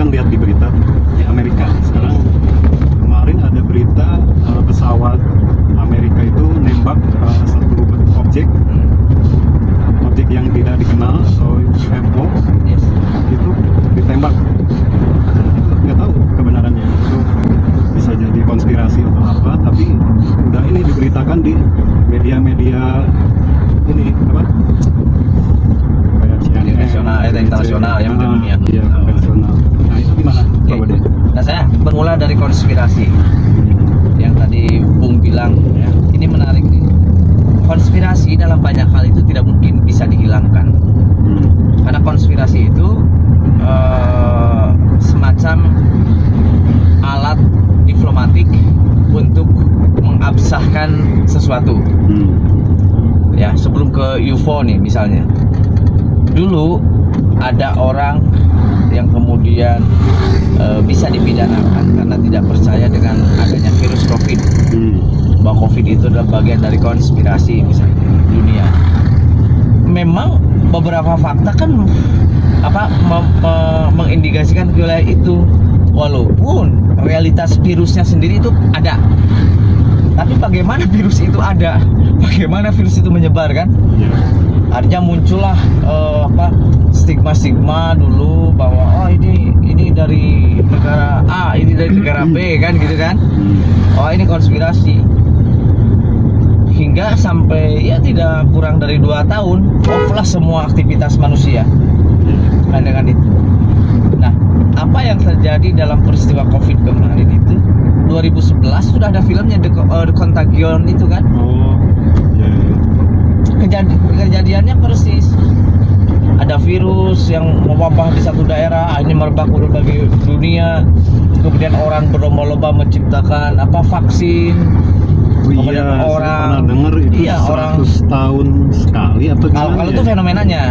kan lihat di berita di Amerika sekarang. Kemarin ada berita pesawat Amerika itu nembak satu objek yang tidak dikenal atau UFO. Yes. Itu ditembak. Nggak tahu kebenarannya, itu bisa jadi konspirasi atau apa, tapi udah ini diberitakan di media-media ini apa kayak CNN, internasional ya, dunia. Iya, konvensional. Nah itu gimana Pak Bode? Nah, saya bermula dari konspirasi yang tadi Bung bilang ya. Ini menarik nih. Konspirasi dalam banyak hal itu tidak mungkin bisa dihilangkan. Karena konspirasi itu semacam alat diplomatik untuk mengabsahkan sesuatu. Ya, sebelum ke UFO nih misalnya. Dulu ada orang yang kemudian bisa dipidanakan karena tidak percaya dengan adanya virus COVID. Bahwa COVID itu adalah bagian dari konspirasi misalnya dunia. Memang beberapa fakta kan mengindikasikan wilayah itu, walaupun realitas virusnya sendiri itu ada. Tapi bagaimana virus itu ada? Bagaimana virus itu menyebar kan? Artinya muncullah stigma dulu bahwa ini dari negara A, ini dari negara B kan gitu kan? Oh ini konspirasi. Hingga sampai ya tidak kurang dari 2 tahun off lah semua aktivitas manusia. Nah dengan itu. Nah apa yang terjadi dalam peristiwa COVID kemarin itu 2011 sudah ada filmnya The Contagion itu kan? Kejadiannya persis. Ada virus yang mewabah di satu daerah, ini merebak ke berbagai dunia. Kemudian orang berlomba-lomba menciptakan vaksin. Kemudian orang dengar itu 100 tahun sekali atau gimana? Kalau itu fenomenanya.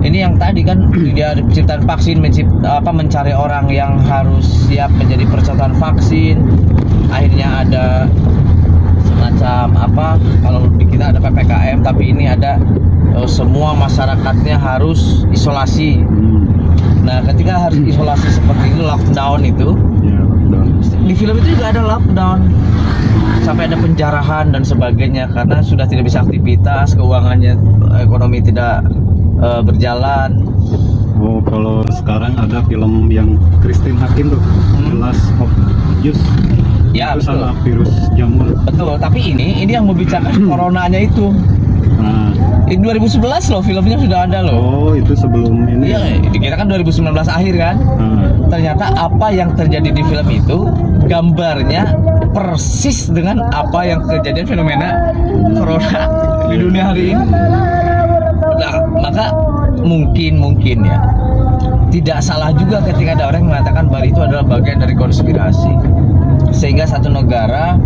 Ini yang tadi kan dia menciptakan vaksin, mencari orang yang harus siap menjadi percontohan vaksin. Akhirnya ada semacam kalau di kita ada PPKM, tapi ini ada semua masyarakatnya harus isolasi. Nah ketika harus isolasi seperti itu, lockdown itu di film itu juga ada lockdown, sampai ada penjarahan dan sebagainya karena sudah tidak bisa aktivitas, keuangannya, ekonomi tidak berjalan. Oh kalau sekarang ada film yang Christine Hakim tuh, The Last of Us. Ya, itu sama virus jamur. Betul, tapi ini yang membicarakan coronanya itu. Ini 2011 loh, filmnya sudah ada loh. Oh, itu sebelum ini. Iya, dikira kan 2019 akhir kan. Ternyata apa yang terjadi di film itu gambarnya persis dengan apa yang kejadian fenomena corona di dunia hari ini. Nah, maka mungkin ya tidak salah juga ketika ada orang yang mengatakan bahwa itu adalah bagian dari konspirasi, sehingga satu negara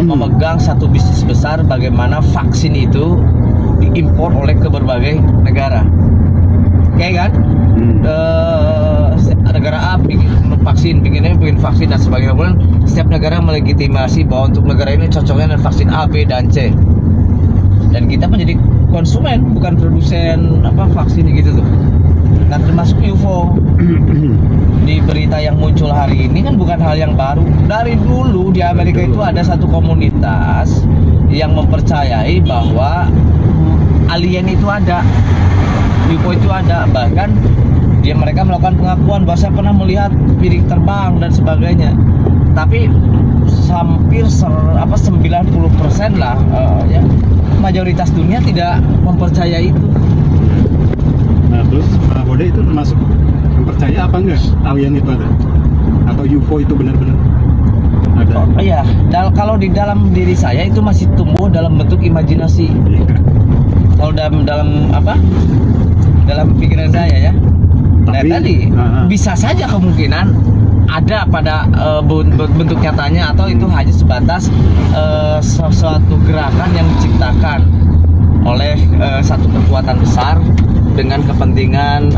memegang satu bisnis besar bagaimana vaksin itu diimpor oleh ke berbagai negara. Kayak kan? Negara A bikin vaksin dan sebagainya. Kemudian setiap negara melegitimasi bahwa untuk negara ini cocoknya dengan vaksin A, B, dan C. Dan kita menjadi konsumen, bukan produsen vaksin gitu tuh. Nah termasuk UFO. Di berita yang muncul hari ini kan bukan hal yang baru. Dari dulu di Amerika itu ada satu komunitas yang mempercayai bahwa alien itu ada, UFO itu ada. Bahkan mereka melakukan pengakuan bahwa saya pernah melihat piring terbang dan sebagainya. Tapi hampir 90% lah ya, mayoritas dunia tidak mempercayai itu. Nah terus Pak Bode itu termasuk percaya apa enggak alien itu ada? Atau UFO itu benar-benar ada? Iya, kalau di dalam diri saya itu masih tumbuh dalam bentuk imajinasi. Kalau dalam pikiran saya ya. Nah tadi bisa saja kemungkinan ada pada bentuk nyatanya, atau itu hanya sebatas sesuatu gerakan yang diciptakan oleh satu kekuatan besar dengan kepentingan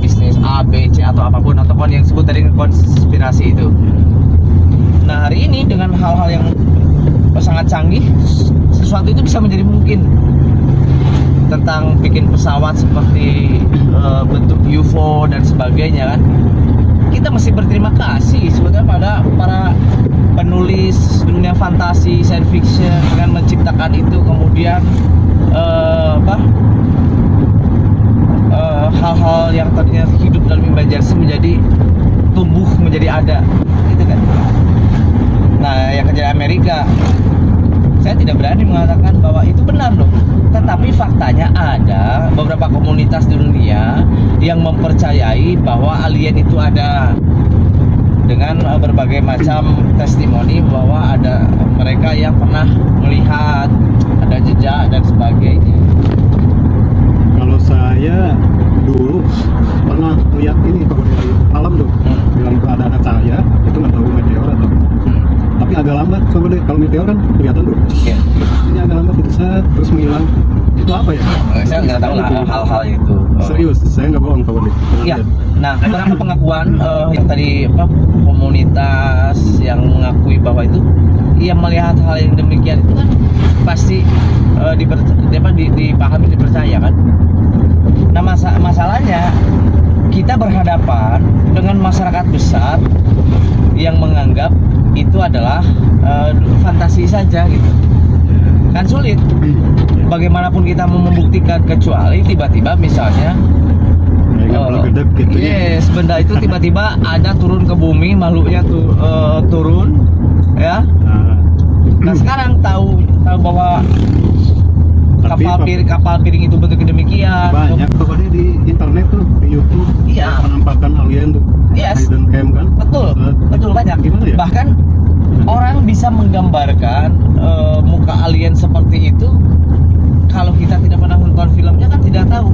bisnis A, B, C atau apapun, ataupun yang disebut tadi konspirasi itu. Nah hari ini dengan hal-hal yang sangat canggih, sesuatu itu bisa menjadi mungkin. tentang bikin pesawat seperti bentuk UFO dan sebagainya kan, kita mesti berterima kasih sebetulnya pada para penulis dunia fantasi, science fiction dengan menciptakan itu, kemudian hal-hal yang tadinya hidup dalam imajinasi menjadi tumbuh menjadi ada, gitu kan. Nah, yang kejadian Amerika, saya tidak berani mengatakan bahwa itu benar loh. Tetapi faktanya ada beberapa komunitas di dunia yang mempercayai bahwa alien itu ada, dengan berbagai macam testimoni bahwa ada mereka yang pernah melihat, ada jejak dan sebagainya. Kalau saya dulu pernah lihat ini kalau dari alam tuh, bilang itu ada cahaya, itu nggak tahu meteor atau tapi agak lambat. Kalau meteor kan kelihatan tuh, ini agak lambat itu terus menghilang. Itu apa ya? Saya nggak tahu lah hal-hal itu. Serius, saya nggak bohong Pak Budi. Ya, nah beberapa pengakuan yang tadi komunitas yang mengakui bahwa itu ia melihat hal yang demikian itu kan pasti dipahami, dipercaya kan. Nah masalahnya kita berhadapan dengan masyarakat besar yang menganggap itu adalah fantasi saja gitu. Kan sulit. Bagaimanapun kita mau membuktikan, kecuali tiba-tiba misalnya gitu yes, benda itu tiba-tiba ada turun ke bumi, makhluknya turun ya. Nah sekarang tahu bahwa kapal piring itu bentuknya demikian. Banyak pokoknya di internet tuh, di YouTube. Iya. Penampakan alien tuh. Yes. Hidden cam kan. Betul banyak. Gimana ya? Bahkan orang bisa menggambarkan muka alien seperti itu. Kalau kita tidak pernah nonton filmnya kan tidak tahu.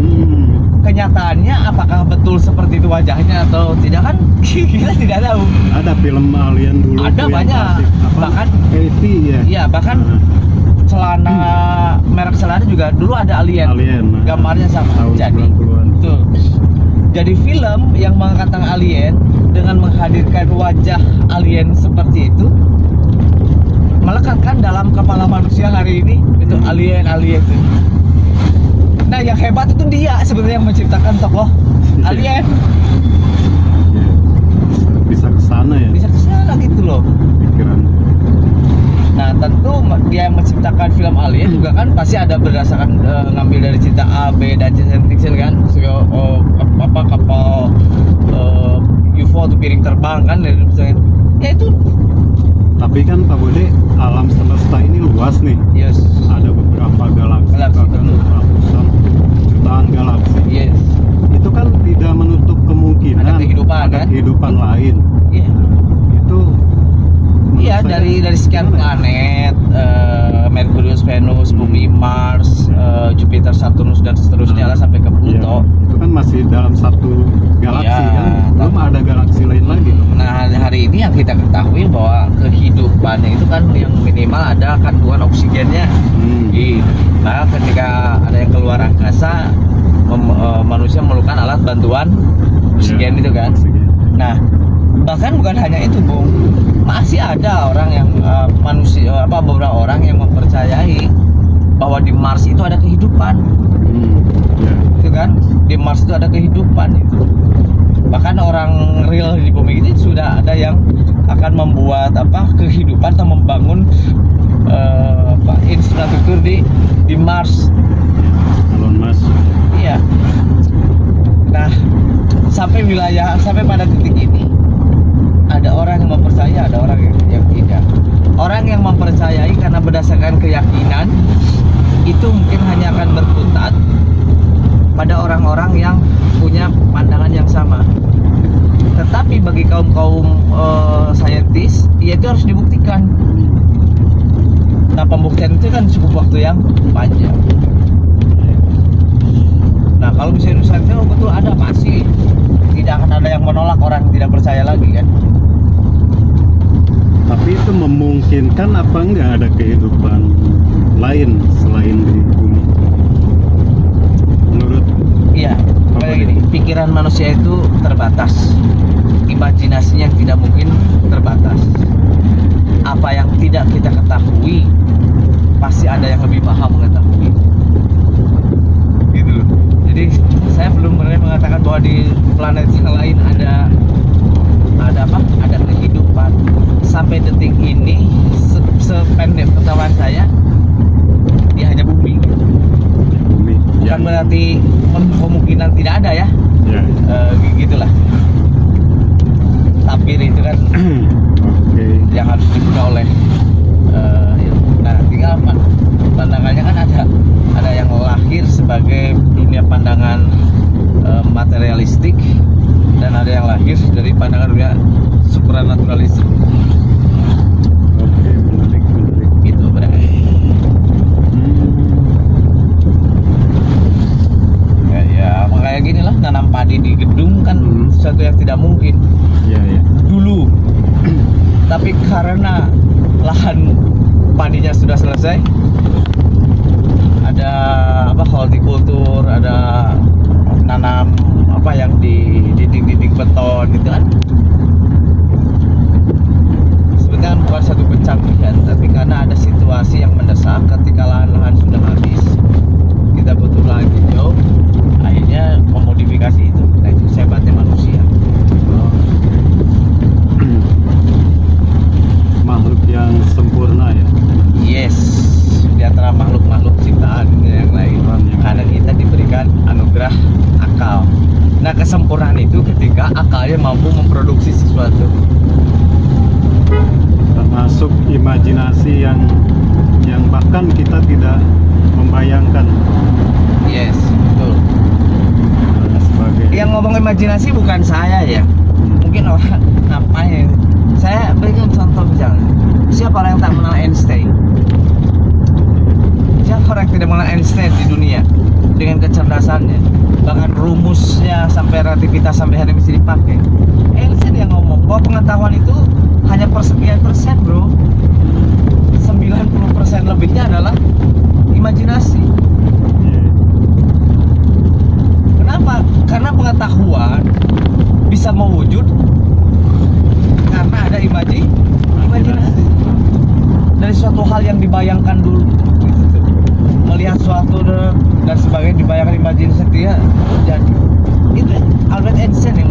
Kenyataannya apakah betul seperti itu wajahnya atau tidak kan kita tidak tahu. Ada film alien dulu. Ada banyak. Bahkan ET ya. Iya, bahkan celana merek celana juga dulu ada alien. Gambarnya sama. Tahun 90-an. Tuh. Jadi film yang mengangkat tentang alien dengan menghadirkan wajah alien seperti itu melekatkan dalam kepala manusia hari ini itu alien itu. Nah yang hebat itu dia sebenarnya yang menciptakan tokoh alien. Bisa kesana ya. Bisa kesana gitu loh pikiran. Nah tentu dia yang menciptakan film alien juga kan pasti ada berdasarkan ngambil dari cerita A, B dan C science fiction kan. Kapal UFO atau piring terbang kan dari misalnya. Ya itu. Tapi kan Pak Bode, alam semesta ini luas nih. Yes. Ada beberapa galaksi, bahkan ratusan jutaan galaksi. Yes. Itu kan tidak menutup kemungkinan ada kehidupan lain. Iya. Itu. Iya, dari sekian planet, Merkurius, Venus, Bumi, Mars, Jupiter, Saturnus dan seterusnya lah sampai ke Pluto. Iya. Itu kan masih dalam satu galaksi kan, belum ada galaksi lain lagi. Nah hari ini yang kita ketahui bahwa kehidupannya itu kan yang minimal ada kandungan oksigennya. Nah ketika ada yang keluar angkasa, manusia memerlukan alat bantuan oksigen itu kan. Nah bahkan bukan hanya itu Bung, masih ada orang yang beberapa orang yang mempercayai bahwa di Mars itu ada kehidupan. Itu kan, di Mars itu ada kehidupan itu. Bahkan orang real di bumi ini sudah ada yang akan membuat kehidupan atau membangun infrastruktur di Mars. Elon Musk. Iya. Nah, sampai pada titik ini ada orang yang mempercaya, ada orang yang tidak. Orang yang mempercayai karena berdasarkan keyakinan itu mungkin hanya akan berkutat pada orang-orang yang punya pandangan yang sama. Tetapi bagi kaum saintis, ya itu harus dibuktikan. Nah pembuktian itu kan cukup waktu yang panjang. Nah kalau misalnya betul ada, pasti tidak akan ada yang menolak orang yang tidak percaya lagi kan. Tapi itu memungkinkan apa enggak ada kehidupan lain selain di bumi? Menurut iya, kayak gini, pikiran manusia itu terbatas, imajinasinya tidak mungkin terbatas. Apa yang tidak kita ketahui, pasti ada yang lebih paham mengetahui. Jadi saya belum berani mengatakan bahwa di planet yang lain ada apa? Ada kehidupan. Sampai detik ini sependek pengetahuan saya dia hanya bumi. Bumi. Bukan berarti kemungkinan tidak ada ya. Ya. Gitulah. Tapir itu kan Oke. yang harus dibuka oleh nah tinggal pandangannya kan ada yang lahir sebagai dunia pandangan materialistik dan ada yang lahir dari pandangan dunia supranaturalisme. Oke, menarik. Gitu berarti. Ya makanya gini lah, nanam padi di gedung kan sesuatu yang tidak mungkin Iya. dulu. Tapi karena lahan padinya sudah selesai, ada apa hortikultur, ada nanam apa yang di dinding-dinding beton gitu kan. Sebenarnya kan bukan satu pencapaian, tapi karena ada situasi yang mendesak ketika lahan-lahan sudah habis, kita butuh lahan hijau, akhirnya memodifikasi itu. Nah itu hebatnya manusia. Makhluk yang sempurna ya. Yes, di antara makhluk-makhluk ciptaan yang lain. Karena kita diberikan anugerah akal. Nah kesempurnaan itu ketika akalnya mampu memproduksi sesuatu. Termasuk imajinasi yang bahkan kita tidak membayangkan. Yes, betul. Sebagai Yang ngomong imajinasi bukan saya ya. Mungkin orang ngapain. Saya berikan contoh misalnya. Siapa orang yang tak mengenal Einstein? Siapa orang yang tidak mengenal Einstein di dunia dengan kecerdasannya? Bahkan rumusnya sampai relativitas sampai hari ini bisa dipakai. Einstein yang ngomong bahwa pengetahuan itu hanya persekian persen, bro. 90% lebihnya adalah imajinasi. Kenapa? Karena pengetahuan bisa mewujud karena ada imajinasi dari suatu hal yang dibayangkan dulu, melihat suatu dan sebagainya dibayangkan imajinasi dia jadi. Itu Albert Einstein yang